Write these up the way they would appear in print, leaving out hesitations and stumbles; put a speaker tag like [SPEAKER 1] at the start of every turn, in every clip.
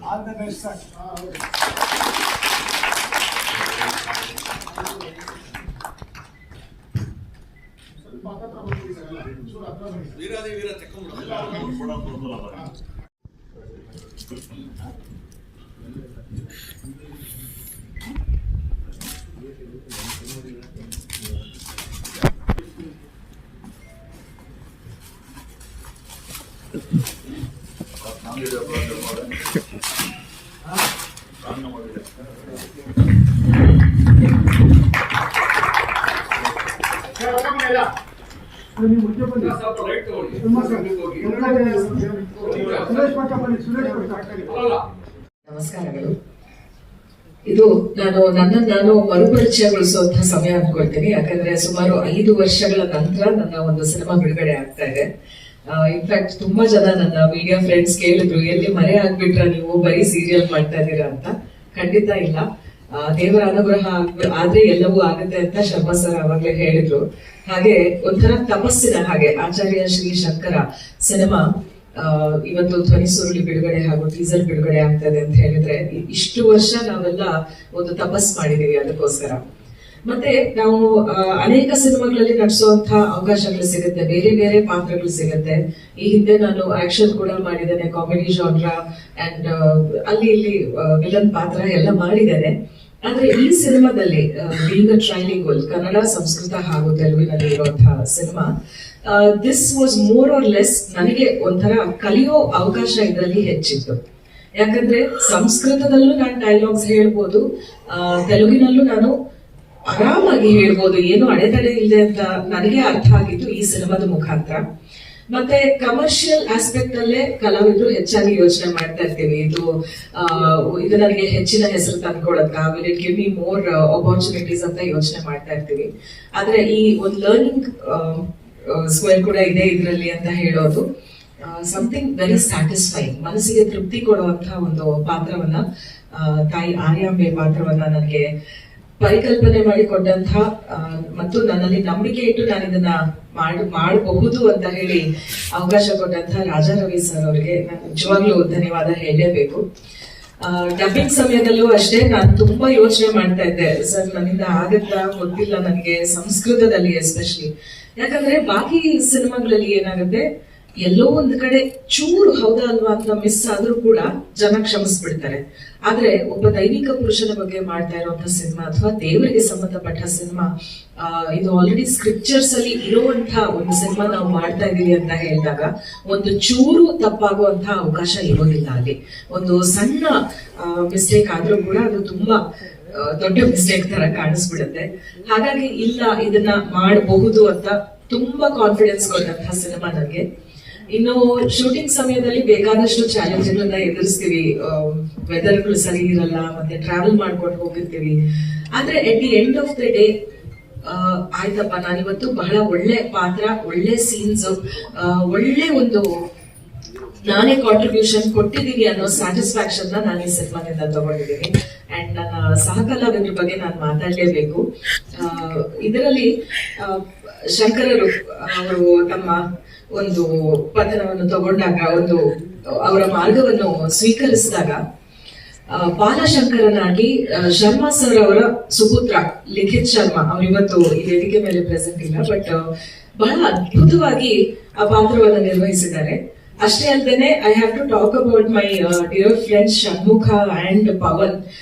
[SPEAKER 1] All the best sir.
[SPEAKER 2] ವೀರಾದಿ
[SPEAKER 3] ನಮಸ್ಕಾರಗಳು. ಇದು ನಾನು ಮರುಪರಿಚಯಗೊಳಿಸುವಂತಹ ಸಮಯ ಅನ್ಕೊಳ್ತೀನಿ. ಯಾಕಂದ್ರೆ ಸುಮಾರು 5 ವರ್ಷಗಳ ನಂತರ ನನ್ನ ಒಂದು ಸಿನಿಮಾ ಬಿಡುಗಡೆ ಆಗ್ತಾ ಇದೆ. ಇನ್ಫ್ಯಾಕ್ಟ್ ತುಂಬಾ ಜನ ನನ್ನ ಮೀಡಿಯಾ ಫ್ರೆಂಡ್ಸ್ ಕೇಳಿದ್ರು, ಎಲ್ಲಿ ಮರೆ ಆಗ್ಬಿಟ್ರ ನೀವು ಬರೀ ಸೀರಿಯಲ್ ಮಾಡ್ತಾ ಇದ್ದೀರಾ ಅಂತ. ಖಂಡಿತ ಇಲ್ಲ, ದೇವರ ಅನುಗ್ರಹ ಆದ್ರೆ ಎಲ್ಲವೂ ಆಗುತ್ತೆ ಅಂತ ಶರ್ಮಾ ಸರ್ ಅವಾಗ್ಲೇ ಹೇಳಿದ್ರು. ಹಾಗೆ ಒಂಥರ ತಪಸ್ಸಿನ ಹಾಗೆ ಆಚಾರ್ಯ ಶ್ರೀ ಶಂಕರ ಸಿನಿಮಾ ಇವತ್ತು ಧ್ವನಿ ಸುರುಳಿ ಬಿಡುಗಡೆ ಹಾಗೂ ಟೀಸರ್ ಬಿಡುಗಡೆ ಆಗ್ತದೆ ಅಂತ ಹೇಳಿದ್ರೆ, ಇಷ್ಟು ವರ್ಷ ನಾವೆಲ್ಲ ಒಂದು ತಪಸ್ ಮಾಡಿದೀವಿ ಅದಕ್ಕೋಸ್ಕರ. ಮತ್ತೆ ನಾವು ಅನೇಕ ಸಿನಿಮಾಗಳಲ್ಲಿ ನಟಿಸುವಂತಹ ಅವಕಾಶಗಳು ಸಿಗುತ್ತೆ, ಬೇರೆ ಬೇರೆ ಪಾತ್ರಗಳು ಸಿಗುತ್ತೆ. ಈ ಹಿಂದೆ ನಾನು ಆಕ್ಷನ್ ಕೂಡ ಮಾಡಿದ್ದೇನೆ, ಕಾಮಿಡಿ ಜಾನ್ರಾ ಅಂಡ್ ಅಲ್ಲಿ ಇಲ್ಲಿ ವಿಲನ್ ಪಾತ್ರ ಎಲ್ಲ ಮಾಡಿದ್ದೇನೆ. ಆದ್ರೆ ಈ ಸಿನಿಮಾದಲ್ಲಿ ಬೀಂಗ್ ಅ ಟ್ರೈಲಿಂಗ್ವಲ್ ಕನ್ನಡ, ಸಂಸ್ಕೃತ ಹಾಗೂ ತೆಲುಗಿನಲ್ಲಿ ಇರುವಂತಹ cinema, this was more or less ನನಗೆ ಒಂಥರ ಕಲಿಯೋ ಅವಕಾಶ ಇದರಲ್ಲಿ ಹೆಚ್ಚಿತ್ತು. ಯಾಕಂದ್ರೆ ಸಂಸ್ಕೃತದಲ್ಲೂ ನಾನು ಡೈಲಾಗ್ಸ್ ಹೇಳ್ಬೋದು, ತೆಲುಗಿನಲ್ಲೂ ನಾನು ಆರಾಮಾಗಿ ಹೇಳ್ಬೋದು, ಏನು ಅಡೆತಡೆ ಇದೆ ಅಂತ ನನಗೆ ಅರ್ಥ ಆಗಿತ್ತು ಈ ಸಿನಿಮಾದ ಮುಖಾಂತರ. ಮತ್ತೆ ಕಮರ್ಷಿಯಲ್ ಆಸ್ಪೆಕ್ಟ್ ಅಲ್ಲೇ ಕಲಾವಿದರು ಹೆಚ್ಚಾಗಿ ಯೋಚನೆ ಮಾಡ್ತಾ ಇರ್ತೀವಿ, ಇದು ನನಗೆ ಹೆಚ್ಚಿನ ಹೆಸರು ತಂದ್ಕೊಡತ್ತ, will it give me more opportunities ಅಂತ ಯೋಚನೆ ಮಾಡ್ತಾ ಇರ್ತೀವಿ. ಆದ್ರೆ ಈ ಒಂದು ಲರ್ನಿಂಗ್ ಸ್ಕ್ವೇರ್ ಕೂಡ ಇದೆ ಇದರಲ್ಲಿ ಅಂತ ಹೇಳೋದು ಸಮಥಿಂಗ್ ವೆರಿ ಸ್ಯಾಟಿಸ್ಫೈಯಿಂಗ್, ಮನಸ್ಸಿಗೆ ತೃಪ್ತಿ ಕೊಡುವಂತಹ ಒಂದು ಪಾತ್ರವನ್ನ, ತಾಯಿ ಆರ್ಯಾಂಬೆ ಪಾತ್ರವನ್ನ ನನಗೆ ಪರಿಕಲ್ಪನೆ ಮಾಡಿಕೊಂಡಂತಹ ಮತ್ತು ನನ್ನಲ್ಲಿ ನಂಬಿಕೆ ಇಟ್ಟು ನಾನು ಇದನ್ನ ಮಾಡಬಹುದು ಅಂತ ಹೇಳಿ ಅವಕಾಶ ಕೊಟ್ಟಂತಹ ರಾಜಾ ರವಿ ಸರ್ ಅವರಿಗೆ ನಾನು ನಿಜವಾಗ್ಲೂ ಧನ್ಯವಾದ ಹೇಳಲೇಬೇಕು. ಡಬ್ಬಿಂಗ್ ಸಮಯದಲ್ಲೂ ಅಷ್ಟೇ ನಾನು ತುಂಬಾ ಯೋಚನೆ ಮಾಡ್ತಾ ಇದ್ದೆ, ಸರ್ ನನ್ನಿಂದ ಆಗತ್ತಾ ಗೊತ್ತಿಲ್ಲ ನನಗೆ, ಸಂಸ್ಕೃತದಲ್ಲಿ ಎಸ್ಪೆಷಲಿ. ಯಾಕಂದ್ರೆ ಬಾಕಿ ಸಿನಿಮಾಗಳಲ್ಲಿ ಏನಾಗುತ್ತೆ, ಎಲ್ಲೋ ಒಂದು ಕಡೆ ಚೂರು ಹೌದಾ ಅಲ್ವಾ ಅಂತ ಮಿಸ್ ಆದ್ರೂ ಕೂಡ ಜನ ಕ್ಷಮಿಸ್ಬಿಡ್ತಾರೆ. ಆದ್ರೆ ಒಬ್ಬ ದೈವಿಕ ಪುರುಷನ ಬಗ್ಗೆ ಮಾಡ್ತಾ ಇರುವಂತಹ ಸಿನಿಮಾ ಅಥವಾ ದೇವರಿಗೆ ಸಂಬಂಧಪಟ್ಟ ಸಿನಿಮಾ, ಇದು ಆಲ್ರೆಡಿ ಸ್ಕ್ರಿಪ್ಚರ್ಸ್ ಅಲ್ಲಿ ಇರುವಂತಹ ಒಂದು ಸಿನಿಮಾ ನಾವು ಮಾಡ್ತಾ ಇದೀವಿ ಅಂತ ಹೇಳಿದಾಗ ಒಂದು ಚೂರು ತಪ್ಪಾಗುವಂತಹ ಅವಕಾಶ ಇರೋದಿಲ್ಲ. ಅಲ್ಲಿ ಒಂದು ಸಣ್ಣ ಮಿಸ್ಟೇಕ್ ಆದ್ರೂ ಕೂಡ ಅದು ತುಂಬಾ ದೊಡ್ಡ ಮಿಸ್ಟೇಕ್ ತರ ಕಾಣಿಸ್ಬಿಡುತ್ತೆ. ಹಾಗಾಗಿ ಇಲ್ಲ, ಇದನ್ನ ಮಾಡಬಹುದು ಅಂತ ತುಂಬಾ ಕಾನ್ಫಿಡೆನ್ಸ್ ಕೊಟ್ಟಂತಹ ಸಿನಿಮಾ ನನಗೆ. ಇನ್ನು ಶೂಟಿಂಗ್ ಸಮಯದಲ್ಲಿ ಬೇಕಾದಷ್ಟು ಚಾಲೆಂಜ್ಗಳನ್ನ ಎದುರಿಸ್ತೀವಿ, ವೆದರ್ಗಳು ಸರಿ ಇರಲ್ಲ, ಮತ್ತೆ ಟ್ರಾವೆಲ್ ಮಾಡ್ಕೊಂಡು ಹೋಗಿರ್ತೀವಿ. ಆದ್ರೆ at the end of the day ಆಯ್ತಪ್ಪ, ನಾನಿವತ್ತು ಬಹಳ ಒಳ್ಳೆ ಪಾತ್ರ, ಒಳ್ಳೆ ಸೀನ್ಸ್, ಒಳ್ಳೆ ಒಂದು ನಾನೇ ಕಾಂಟ್ರಿಬ್ಯೂಷನ್ ಕೊಟ್ಟಿದ್ದೀನಿ ಅನ್ನೋ ಸ್ಯಾಟಿಸ್ಫ್ಯಾಕ್ಷನ್ ನಾನು ಈ ಸಿನಿಮಾದಿಂದ ತಗೊಂಡಿದ್ದೀನಿ. ಅಂಡ್ ನನ್ನ ಸಹಕಲಾವಿದ್ರ ಬಗ್ಗೆ ನಾನು ಮಾತಾಡಲೇಬೇಕು. ಇದರಲ್ಲಿ ಶಂಕರರು ಅವರು ತಮ್ಮ ಒಂದು ಪತನವನ್ನು ತಗೊಂಡಾಗ, ಒಂದು ಅವರ ಮಾರ್ಗವನ್ನು ಸ್ವೀಕರಿಸಿದಾಗ, ಬಾಲಶಂಕರನಾಗಿ ಶರ್ಮಾ ಸರ್ ಅವರ ಸುಪುತ್ರ ಲಿಖಿತ್ ಶರ್ಮಾ ಅವರು ಇವತ್ತು ಈ ವೇದಿಕೆ ಮೇಲೆ ಪ್ರೆಸೆಂಟ್ ಇಲ್ಲ, ಬಟ್ ಬಹಳ ಅದ್ಭುತವಾಗಿ ಆ ಪಾತ್ರವನ್ನು ನಿರ್ವಹಿಸಿದ್ದಾರೆ. ಅಷ್ಟೇ ಅಲ್ಲದೆ I have to talk about my dear friends Shanmukha and Pavan.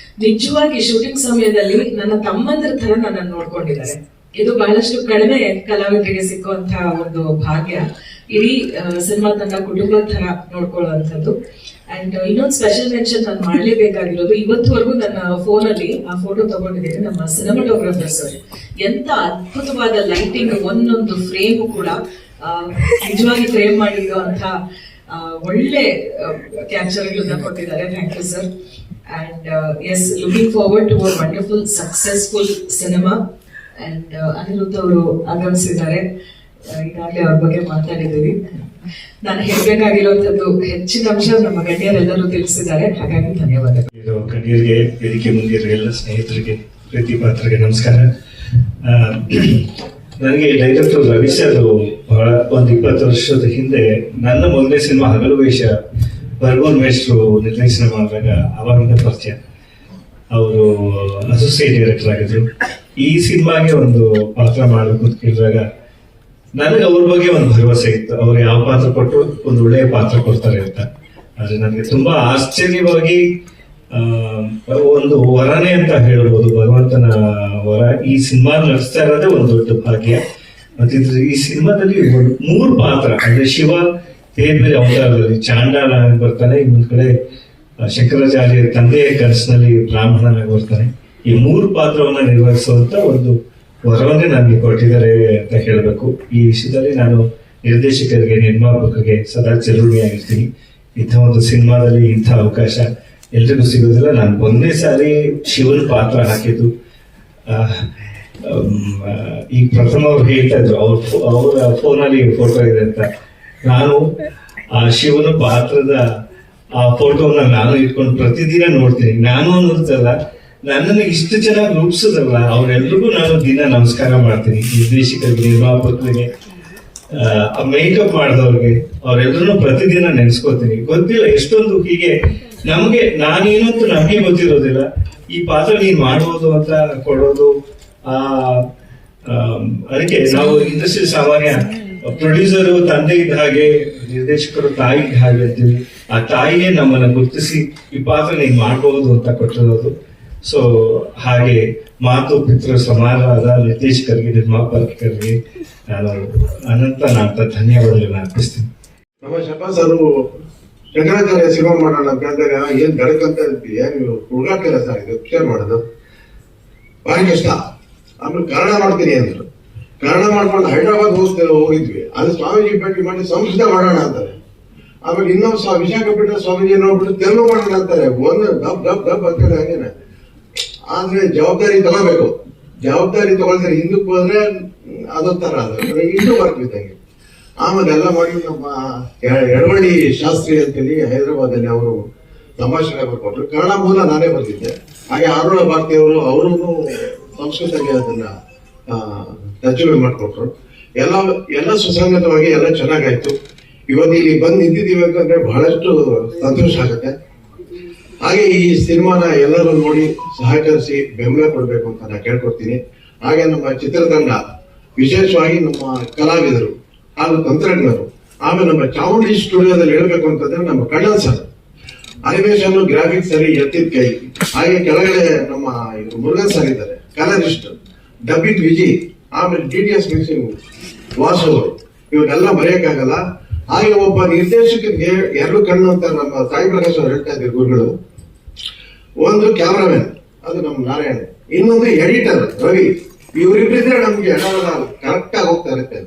[SPEAKER 3] ನಿಜವಾಗಿ ಶೂಟಿಂಗ್ ಸಮಯದಲ್ಲಿ ನನ್ನ ತಮ್ಮಂದ್ರ ತರ ನನ್ನನ್ನು ನೋಡ್ಕೊಂಡಿದ್ದಾರೆ. ಇದು ಬಹಳಷ್ಟು ಕಡಿಮೆ ಕಲಾವಿದರಿಗೆ ಸಿಕ್ಕುವಂತಹ ಒಂದು ಭಾಗ್ಯ. ಇಡೀ ಸಿನಿಮಾ ತಂಡ ಕುಟುಂಬದ ತರ ನೋಡ್ಕೊಳ್ಳುವಂಥದ್ದು. ಅಂಡ್ ಇನ್ನೊಂದು ಸ್ಪೆಷಲ್ ಮೆನ್ಷನ್ ನಾನು ಮಾಡ್ಲೇಬೇಕಾಗಿರೋದು, ಇವತ್ತುವರೆಗೂ ನನ್ನ ಫೋನ್ ಅಲ್ಲಿ ಆ ಫೋಟೋ ತಗೊಂಡಿದ್ದೀನಿ ನಮ್ಮ ಸಿನಿಮಾಟೋಗ್ರಾಫರ್ಸ್. ಎಂತ ಅದ್ಭುತವಾದ ಲೈಟಿಂಗ್, ಒಂದೊಂದು ಫ್ರೇಮ್ ಕೂಡ ನಿಜವಾಗಿ ಫ್ರೇಮ್ ಮಾಡಿರುವಂತ ಒಳ್ಳೆ ಕ್ಯಾಪ್ಚರ್ಗಳನ್ನ ಕೊಟ್ಟಿದ್ದಾರೆ. Thank you sir. And yes, looking forward to a wonderful successful cinema. And Aniruddha ಅವರು ಆಗಮಿಸಿದ್ದಾರೆ, ಈಗಾಗಲೇ ಅವ್ರ ಬಗ್ಗೆ ಮಾತಾಡಿದ್ದೀವಿ. ನಾನು ಹೇಳ್ಬೇಕಾಗಿರುವಂತದ್ದು ಹೆಚ್ಚಿನ ಅಂಶ ನಮ್ಮ ಗಣ್ಯರೆಲ್ಲರೂ ತಿಳಿಸಿದ್ದಾರೆ, ಹಾಗಾಗಿ ಧನ್ಯವಾದಗಳು.
[SPEAKER 4] ಗಣ್ಯರಿಗೆ, ವೇದಿಕೆ ಮುಂದಿರೋ ಎಲ್ಲ ಸ್ನೇಹಿತರಿಗೆ, ಪ್ರೀತಿ ಪಾತ್ರರಿಗೆ ನಮಸ್ಕಾರ. ನನಗೆ ಡೈರೆಕ್ಟರ್ ರವಿ ಸರ್ ಬಹಳ ಒಂದು 20 ವರ್ಷದ ಹಿಂದೆ ನನ್ನ ಮೊದಲನೇ ಸಿನಿಮಾ ಹಗಲು ವೇಷ ಬರ್ಗೂರ್ ಮೇಷ್ಟ್ರು ನಿರ್ದೇಶನ ಮಾಡಿದಾಗ ಅವಾಗಿಂದ ಪರಿಚಯ. ಅವರು ಅಸೋಸಿಯೇಟ್ ಡೈರೆಕ್ಟರ್ ಆಗಿದ್ರು. ಈ ಸಿನಿಮಾಗೆ ಒಂದು ಪಾತ್ರ ಮಾಡಬೇಕು ಅಂತ ಕೇಳಿದಾಗ ನನಗೆ ಅವ್ರ ಬಗ್ಗೆ ಒಂದು ಭರವಸೆ ಇತ್ತು. ಅವ್ರು ಯಾವ ಪಾತ್ರ ಕೊಟ್ಟರು ಒಂದು ಒಳ್ಳೆಯ ಪಾತ್ರ ಕೊಡ್ತಾರೆ ಅಂತ. ಆದ್ರೆ ನನಗೆ ತುಂಬಾ ಆಶ್ಚರ್ಯವಾಗಿ ಒಂದು ವರನೇ ಅಂತ ಹೇಳ್ಬೋದು, ಭಗವಂತನ ವರ. ಈ ಸಿನಿಮಾ ನಡೆಸ್ತಾ ಇರೋದೇ ಒಂದು ದೊಡ್ಡ ಭಾಗ್ಯ. ಮತ್ತೆ ಈ ಸಿನಿಮಾದಲ್ಲಿ 3 ಪಾತ್ರ, ಅಂದ್ರೆ ಶಿವ ಬೇರೆ ಬೇರೆ ಅವತಾರದಲ್ಲಿ ಚಾಂಡಾಲ ಆಗಿ ಬರ್ತಾನೆ, ಇನ್ನೊಂದ್ ಕಡೆ ಶಂಕರಾಚಾರ್ಯ ತಂದೆಯ ಕನಸಿನಲ್ಲಿ ಬ್ರಾಹ್ಮಣನಾಗಿ ಬರ್ತಾನೆ. ಈ 3 ಪಾತ್ರವನ್ನ ನಿರ್ವಹಿಸುವಂತ ಒಂದು ವರವನ್ನೇ ನನಗೆ ಕೊಟ್ಟಿದ್ದಾರೆ ಅಂತ ಹೇಳಬೇಕು. ಈ ವಿಷಯದಲ್ಲಿ ನಾನು ನಿರ್ದೇಶಕರಿಗೆ, ನಿರ್ಮಾಪಕರಿಗೆ ಸದಾ ಚಿರಋಣಿಯಾಗಿರ್ತೀನಿ. ಇಂಥ ಒಂದು ಸಿನಿಮಾದಲ್ಲಿ ಇಂಥ ಅವಕಾಶ ಎಲ್ರಿಗೂ ಸಿಗೋದಿಲ್ಲ. ನಾನು ಒಂದೇ ಸಾರಿ ಶಿವನ ಪಾತ್ರ ಹಾಕಿದ್ದು. ಈಗ ಪ್ರಥಮ ಅವ್ರು ಹೇಳ್ತಾ ಇದ್ರು ಅವ್ರ ಫೋನಲ್ಲಿ ಫೋಟೋ ಇದೆ ಅಂತ. ನಾನು ಆ ಶಿವನ ಪಾತ್ರದ ಆ ಫೋಟೋವನ್ನ ನಾನು ಇಟ್ಕೊಂಡು ಪ್ರತಿದಿನ ನೋಡ್ತೀನಿ. ನಾನು ಅನ್ನೋದಲ್ಲ, ನನ್ನನ್ನು ಇಷ್ಟು ಚೆನ್ನಾಗಿ ರೂಪಿಸೋದಲ್ಲ, ಅವರೆಲ್ರಿಗೂ ನಾನು ದಿನ ನಮಸ್ಕಾರ ಮಾಡ್ತೀನಿ. ನಿರ್ದೇಶಕರಿಗೆ, ನಿರ್ಮಾಪಕರಿಗೆ, ಮೇಕಪ್ ಮಾಡಿದವ್ರಿಗೆ, ಅವರೆಲ್ಲರೂ ಪ್ರತಿದಿನ ನೆನೆಸ್ಕೋತೀನಿ. ಗೊತ್ತಿಲ್ಲ ಎಷ್ಟೊಂದು ಹೀಗೆ ನಮ್ಗೆ ನಾನೇನಂತೂ ನಮಗೆ ಗೊತ್ತಿರೋದಿಲ್ಲ. ಈ ಪಾತ್ರ ನೀನ್ ಮಾಡುವುದು ಅಂತ ಕೊಡೋದು. ಅದಕ್ಕೆ ನಾವು ಇಂಡಸ್ಟ್ರಿ ಸಾಮಾನ್ಯ ಪ್ರೊಡ್ಯೂಸರು ತಂದೆ ಇದ್ದ ಹಾಗೆ, ನಿರ್ದೇಶಕರು ತಾಯಿ ಇದ್ದ ಹಾಗೆ ಅಂತೀವಿ. ಆ ತಾಯಿಯೇ ನಮ್ಮನ್ನ ಗುರುತಿಸಿ ಈ ಪಾತ್ರ ನೀನ್ ಮಾಡಬಹುದು ಅಂತ ಕೊಟ್ಟಿರೋದು. ಸೊ ಹಾಗೆ ಮಾತು ಪಿತೃ ಸಮಾನವಾದ ನಿರ್ದೇಶಕರಿಗೆ, ನಿರ್ಮಾಪಕರಿಗೆ ನಾನು ಅನಂತ ಧನ್ಯವಾದಗಳನ್ನ ಅರ್ಪಿಸ್ತೀನಿ.
[SPEAKER 1] ನಮ್ಮ ಶಬಾಸ್ ಅವರು ಶಂಕರಾಚಾರ್ಯ ಸಿನಿಮಾ ಮಾಡೋಣ ಅಂತ ಹೇಳಿದಾಗ ಏನ್ ಗಡಕಂತ ಏನು ಹುಡುಗಾಟ ಸರ್, ಇದು ಪಿಕ್ಚರ್ ಮಾಡೋದು ಭಾರಿ ಕಷ್ಟ. ಆಮೇಲೆ ಕನ್ನಡ ಮಾಡ್ತೀನಿ ಅಂದ್ರು. ಕನ್ನಡ ಮಾಡ್ಕೊಂಡು ಹೈದರಾಬಾದ್ ಹೋಗಿದ್ವಿ. ಅದು ಸ್ವಾಮೀಜಿ ಭೇಟಿ ಮಾಡಿ ಸಂಸ್ಕೃತ ಮಾಡೋಣ ಅಂತಾರೆ. ಆಮೇಲೆ ಇನ್ನೊಂದು ವಿಶಾಖಪಟ್ಟಣ ಸ್ವಾಮೀಜಿ ನೋಡ್ಬಿಟ್ಟು ತೆಲುಗು ಮಾಡೋಣ ಅಂತಾರೆ. ಒಂದು ಡಬ್ ಅಂತೇಳಿ ಹಾಗೇನೆ. ಆದ್ರೆ ಜವಾಬ್ದಾರಿ ತಗೋಬೇಕು. ಜವಾಬ್ದಾರಿ ತಗೊಳ್ತಾರೆ. ಹಿಂದಕ್ಕೆ ಹೋದ್ರೆ ಅದೊಂಥರ ಅದು ಇನ್ನೂ ಬರ್ತಿದ್ದಂಗೆ. ಆಮೇಲೆ ಎಲ್ಲ ಮಾಡಿ ನಮ್ಮ ಎಡವಳ್ಳಿ ಶಾಸ್ತ್ರಿ ಅಂತೇಳಿ ಹೈದರಾಬಾದಲ್ಲಿ ಅವರು ತಮಾಷೆ ಬರ್ಕೊಟ್ರು. ಕನ್ನಡ ಮೂಲ ನಾನೇ ಬರ್ತಿದ್ದೆ. ಹಾಗೆ ಆರೋಣ ಭಾರತಿಯವರು ಅವರು ಸಂಸ್ಕೃತಕ್ಕೆ ಅದನ್ನ ತರ್ಜುಮೆ ಮಾಡಿಕೊಟ್ರು. ಎಲ್ಲ ಸುಸಂಗತವಾಗಿ ಎಲ್ಲ ಚೆನ್ನಾಗಾಯ್ತು. ಇವತ್ತು ಇಲ್ಲಿ ಬಂದು ನಿಂತಿದ್ದೀವಿ ಅಂತಂದ್ರೆ ಬಹಳಷ್ಟು ಸಂತೋಷ ಆಗುತ್ತೆ. ಹಾಗೆ ಈ ಸಿನಿಮಾನ ಎಲ್ಲರೂ ನೋಡಿ ಸಹಕರಿಸಿ ಬೆಂಬಲ ಕೊಡಬೇಕು ಅಂತ ನಾನು ಕೇಳ್ಕೊಡ್ತೀನಿ. ಹಾಗೆ ನಮ್ಮ ಚಿತ್ರತಂಡ, ವಿಶೇಷವಾಗಿ ನಮ್ಮ ಕಲಾವಿದರು ಹಾಗೂ ತಂತ್ರಜ್ಞರು, ಆಮೇಲೆ ನಮ್ಮ ಚಾಮುಂಡಿ ಸ್ಟುಡಿಯೋದಲ್ಲಿ ಹೇಳ್ಬೇಕು ಅಂತಂದ್ರೆ ನಮ್ಮ ಕಣ್ಣನ್ ಸರ್ ಅನಿಮೇಷನ್ ಗ್ರಾಫಿಕ್ಸ್ ಅಲ್ಲಿ ಎತ್ತಿದ ಕೈ. ಹಾಗೆ ಕೆಳಗಡೆ ನಮ್ಮ ಮುರುಗನ್ ಸರ್ ಇದ್ದಾರೆ, ಕಲರಿಸ್ಟ್, ಡಬ್ಬಿಂಗ್ ವಿಜಿ, ಆಮೇಲೆ DTS ಮಿಕ್ಸಿಂಗ್ ವಾಸು ಅವರು, ಇವನ್ನೆಲ್ಲ ಮರೆಯಕ್ಕಾಗಲ್ಲ. ಹಾಗೆ ಒಬ್ಬ ನಿರ್ದೇಶಕರಿಗೆ 2 ಕಣ್ಣು ಅಂತ ನಮ್ಮ ಸಾಯಿ ಪ್ರಕಾಶ್ ಅವರು ಹೇಳ್ತಾ ಇದ್ದಾರೆ ಗುರುಗಳು. ಒಂದು ಕ್ಯಾಮರಾಮನ್, ಅದು ನಮ್ಮ ನಾರಾಯಣ, ಇನ್ನೊಂದು ಎಡಿಟರ್ ರವಿ. ಇವರಿಬ್ಬರಿದ್ರೆ ನಮ್ಗೆ ಎಡವಲ್ಲ ಕರೆಕ್ಟ್ ಆಗಿ ಹೋಗ್ತಾ ಇರುತ್ತೆ.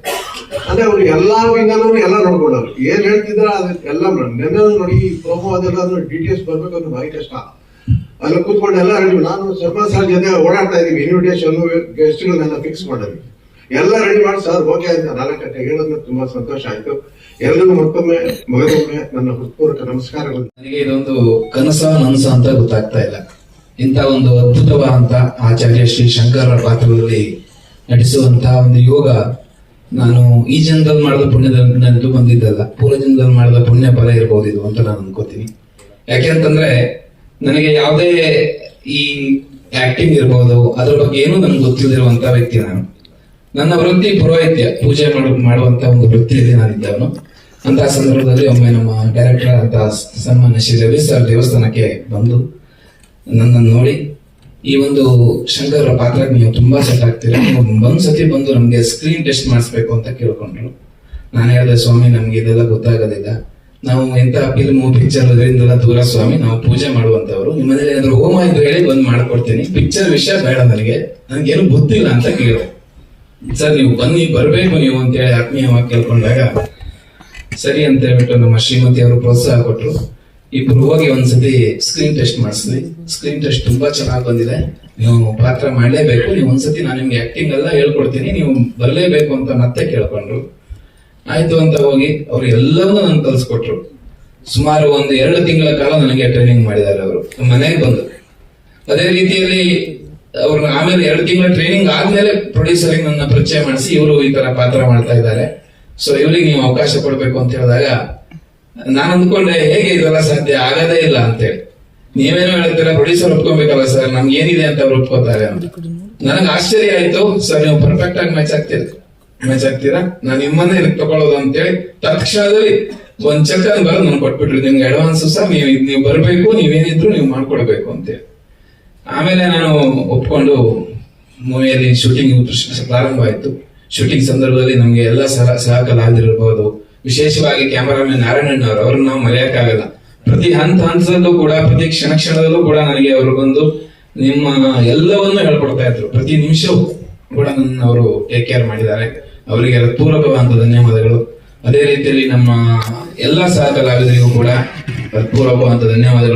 [SPEAKER 1] ಅಂದ್ರೆ ಅವ್ರು ಎಲ್ಲಾ ವಿಂಗಲ್ಲೂ ಎಲ್ಲ ನೋಡ್ಕೊಳ್ಳೋರು. ಏನ್ ಹೇಳ್ತಿದ್ರ ಅದೆಲ್ಲ ನೆನ್ನೆ ನೋಡಿ ಪ್ರೋಮೋ ಅದೆಲ್ಲ DTS ಬರ್ಬೇಕು ಅಂದ್ರೆ ಭಾರಿ ಕಷ್ಟ. ಅಲ್ಲಿ ಕೂತ್ಕೊಂಡು ಎಲ್ಲ ರೆಡಿ. ನಾನು ಶರ್ಮಾ ಸರ್ ಜೊತೆ ಓಡಾಡ್ತಾ ಇದೀವಿ. ಇನ್ವಿಟೇಷನ್ ಗೆಸ್ಟ್ಗಳನ್ನೆಲ್ಲ ಫಿಕ್ಸ್ ಮಾಡಿದ್ವಿ. ಎಲ್ಲ ರೆಡಿ ಮಾಡಿ ಸರ್ ಓಕೆ ಆಯ್ತು 4 ಗಂಟೆಗೆ ಹೇಳೋದ್ರೆ ತುಂಬಾ ಸಂತೋಷ ಆಯ್ತು. ಎಲ್ಲರಿಗೂ ಮತ್ತೊಮ್ಮೆ ಮಗದೊಮ್ಮೆ ನನ್ನ ಹೃತ್ಪೂರ್ವಕ ನಮಸ್ಕಾರಗಳು.
[SPEAKER 5] ನನಗೆ ಇದೊಂದು ಕನಸ ನನಸ ಅಂತ ಗೊತ್ತಾಗ್ತಾ ಇಲ್ಲ. ಇಂಥ ಒಂದು ಅದ್ಭುತವಾದಂತ ಆಚಾರ್ಯ ಶ್ರೀ ಶಂಕರ ಪಾತ್ರದಲ್ಲಿ ನಟಿಸುವಂತಹ ಒಂದು ಯೋಗ ನಾನು ಈ ಜನ್ಮದಲ್ಲಿ ಮಾಡಿದ ಪುಣ್ಯದಂತೂ ಬಂದಿದ್ದಲ್ಲ, ಪೂರ್ವ ಜನ್ಮದಲ್ಲಿ ಮಾಡಿದ ಪುಣ್ಯ ಫಲ ಇರಬಹುದು ಇದು ಅಂತ ನಾನು ಅನ್ಕೋತೀನಿ. ಯಾಕೆಂತಂದ್ರೆ ನನಗೆ ಯಾವುದೇ ಈ ಆಕ್ಟಿಂಗ್ ಇರಬಹುದು ಅದ್ರ ಬಗ್ಗೆ ಏನೂ ನನ್ಗೆ ಗೊತ್ತಿಲ್ಲದಿರುವಂತ ವ್ಯಕ್ತಿ ನಾನು. ನನ್ನ ವೃತ್ತಿ ಪುರೋಹಿತ್ಯ, ಪೂಜೆ ಮಾಡುವಂತ ಒಂದು ವೃತ್ತಿಯಲ್ಲಿ ನಾನಿದ್ದವನು. ಅಂತಹ ಸಂದರ್ಭದಲ್ಲಿ ಒಮ್ಮೆ ನಮ್ಮ ಡೈರೆಕ್ಟರ್ ಅಂತ ಸನ್ಮಾನ್ಯ ಶ್ರೀ ರವಿ ಸರ್ ದೇವಸ್ಥಾನಕ್ಕೆ ಬಂದು ನನ್ನನ್ನು ನೋಡಿ, ಈ ಒಂದು ಶಂಕರ ಪಾತ್ರಕ್ಕೆ ನೀವು ತುಂಬಾ ಸೆಟ್ ಆಗ್ತೀರಾ, ನೀವು ಒಂದ್ಸತಿ ಬಂದು ನಮ್ಗೆ ಸ್ಕ್ರೀನ್ ಟೆಸ್ಟ್ ಮಾಡಿಸ್ಬೇಕು ಅಂತ ಕೇಳ್ಕೊಂಡ್ರು. ನಾನು ಹೇಳಿದೆ, ಸ್ವಾಮಿ ನಮ್ಗೆ ಇದೆಲ್ಲ ಗೊತ್ತಾಗೋದಿಲ್ಲ, ನಾವು ಎಂತ ಫಿಲ್ಮು ಪಿಕ್ಚರ್ ಅದರಿಂದೆಲ್ಲ ದೂರ ಸ್ವಾಮಿ, ನಾವು ಪೂಜೆ ಮಾಡುವಂತವ್ರು, ನಿಮ್ಮ ಮನೇಲಿ ಏನಾದ್ರು ಹೋಮ ಇದ್ರು ಹೇಳಿ ಬಂದ್ ಮಾಡ್ಕೊಡ್ತೀನಿ, ಪಿಕ್ಚರ್ ವಿಷಯ ಬೇಡ ನನಗೇನು ಗೊತ್ತಿಲ್ಲ ಅಂತ ಕೇಳಿದೆ. ಸರ್ ನೀವು ಬನ್ನಿ, ಬರ್ಬೇಕು ನೀವು ಅಂತೇಳಿ ಆತ್ಮೀಯವಾಗಿ ಕೇಳ್ಕೊಂಡಾಗ ಸರಿ ಅಂತ ಹೇಳ್ಬಿಟ್ಟು ನಮ್ಮ ಶ್ರೀಮತಿ ಅವರು ಪ್ರೋತ್ಸಾಹ ಕೊಟ್ರು. ಇಬ್ರು ಹೋಗಿ ಒಂದ್ಸತಿ ಸ್ಕ್ರೀನ್ ಟೆಸ್ಟ್ ಮಾಡಿಸಿದ್ವಿ. ಸ್ಕ್ರೀನ್ ಟೆಸ್ಟ್ ತುಂಬಾ ಚೆನ್ನಾಗಿ ಬಂದಿದೆ, ನೀವು ಪಾತ್ರ ಮಾಡ್ಲೇಬೇಕು, ನೀವು ಒಂದ್ಸತಿ ನಾನು ನಿಮ್ಗೆ ಆಕ್ಟಿಂಗ್ ಎಲ್ಲ ಹೇಳ್ಕೊಡ್ತೀನಿ, ನೀವು ಬರ್ಲೇಬೇಕು ಅಂತ ಮತ್ತೆ ಕೇಳ್ಕೊಂಡ್ರು. ಆಯ್ತು ಅಂತ ಹೋಗಿ ಅವ್ರು ಎಲ್ಲವನ್ನೂ ನನ್ಗೆ ಕಲ್ಸ್ಕೊಟ್ರು. ಸುಮಾರು 1-2 ತಿಂಗಳ ಕಾಲ ನನಗೆ ಟ್ರೈನಿಂಗ್ ಮಾಡಿದ್ದಾರೆ ಅವರು ಮನೆಗೆ ಬಂದು. ಅದೇ ರೀತಿಯಲ್ಲಿ ಅವ್ರು ಆಮೇಲೆ 2 ತಿಂಗಳ ಟ್ರೈನಿಂಗ್ ಆದ್ಮೇಲೆ ಪ್ರೊಡ್ಯೂಸರ್ ನನ್ನ ಪರಿಚಯ ಮಾಡಿಸಿ, ಇವರು ಈ ತರ ಪಾತ್ರ ಮಾಡ್ತಾ ಇದ್ದಾರೆ, ಸೊ ಇವರಿಗೆ ನೀವು ಅವಕಾಶ ಕೊಡ್ಬೇಕು ಅಂತ ಹೇಳಿದಾಗ ನಾನು ಅಂದ್ಕೊಂಡೆ ಹೇಗೆ ಇದೆಲ್ಲ ಸಾಧ್ಯ, ಆಗದೇ ಇಲ್ಲ ಅಂತೇಳಿ. ನೀವೇನೋ ಹೇಳ್ತೀರಾ ಪ್ರೊಡ್ಯೂಸರ್ ಒಪ್ಕೊಬೇಕಲ್ಲ ಸರ್, ನಮ್ಗೆ ಏನಿದೆ ಅಂತ ಅವ್ರು ಒಪ್ಕೋತಾರೆ ಅಂತ. ನನಗೆ ಆಶ್ಚರ್ಯ ಆಯ್ತು, ಸರ್ ನೀವು ಪರ್ಫೆಕ್ಟ್ ಆಗಿ ಮ್ಯಾಚ್ ಆಗ್ತೀರಾ, ನಾನು ನಿಮ್ಮನ್ನೇ ಇದಕ್ಕೆ ತಗೊಳ್ಳೋದು ಅಂತೇಳಿ ತಕ್ಷಣದಲ್ಲಿ ಒಂದ್ ಚೆಕ್ ಬರೋದು ನನ್ಗೆ ಕೊಟ್ಬಿಟ್ರು, ನಿಮ್ಗೆ ಅಡ್ವಾನ್ಸ್ ಸರ್, ನೀವು ಬರ್ಬೇಕು, ನೀವೇನಿದ್ರು ನೀವು ಮಾಡ್ಕೊಡ್ಬೇಕು ಅಂತೇಳಿ. ಆಮೇಲೆ ನಾನು ಒಪ್ಕೊಂಡು ಮೂವಿಯಲ್ಲಿ ಶೂಟಿಂಗ್ ಪ್ರಾರಂಭ ಆಯ್ತು. ಶೂಟಿಂಗ್ ಸಂದರ್ಭದಲ್ಲಿ ನಮ್ಗೆ ಎಲ್ಲ ಸಹ ಕಲಾವಿದರಿರ್ಬೋದು, ವಿಶೇಷವಾಗಿ ಕ್ಯಾಮರಾಮನ್ ನಾರಾಯಣ್ ಅವ್ರನ್ನ ನಾವು ಮರೆಯಕ್ಕಾಗಲ್ಲ. ಪ್ರತಿ ಹಂತದಲ್ಲೂ ಕೂಡ, ಪ್ರತಿ ಕ್ಷಣದಲ್ಲೂ ಕೂಡ ನನಗೆ ಅವರು ಬಂದು ನಿಮ್ಮ ಎಲ್ಲವನ್ನೂ ಹೇಳ್ಕೊಡ್ತಾ ಇದ್ರು. ಪ್ರತಿ ನಿಮಿಷವೂ ಕೂಡ ನನ್ನ ಅವರು ಟೇಕ್ ಕೇರ್ ಮಾಡಿದ್ದಾರೆ. ಅವರಿಗೆ ಹೃತ್ಪೂರ್ವಕವಾದ ಧನ್ಯವಾದಗಳು. ಅದೇ ರೀತಿಯಲ್ಲಿ ನಮ್ಮ ಎಲ್ಲ ಸಹ ಕಲಾವಿದರಿಗೂ ಕೂಡ ಹೃತ್ಪೂರ್ವಕವಾದ ಧನ್ಯವಾದಗಳು.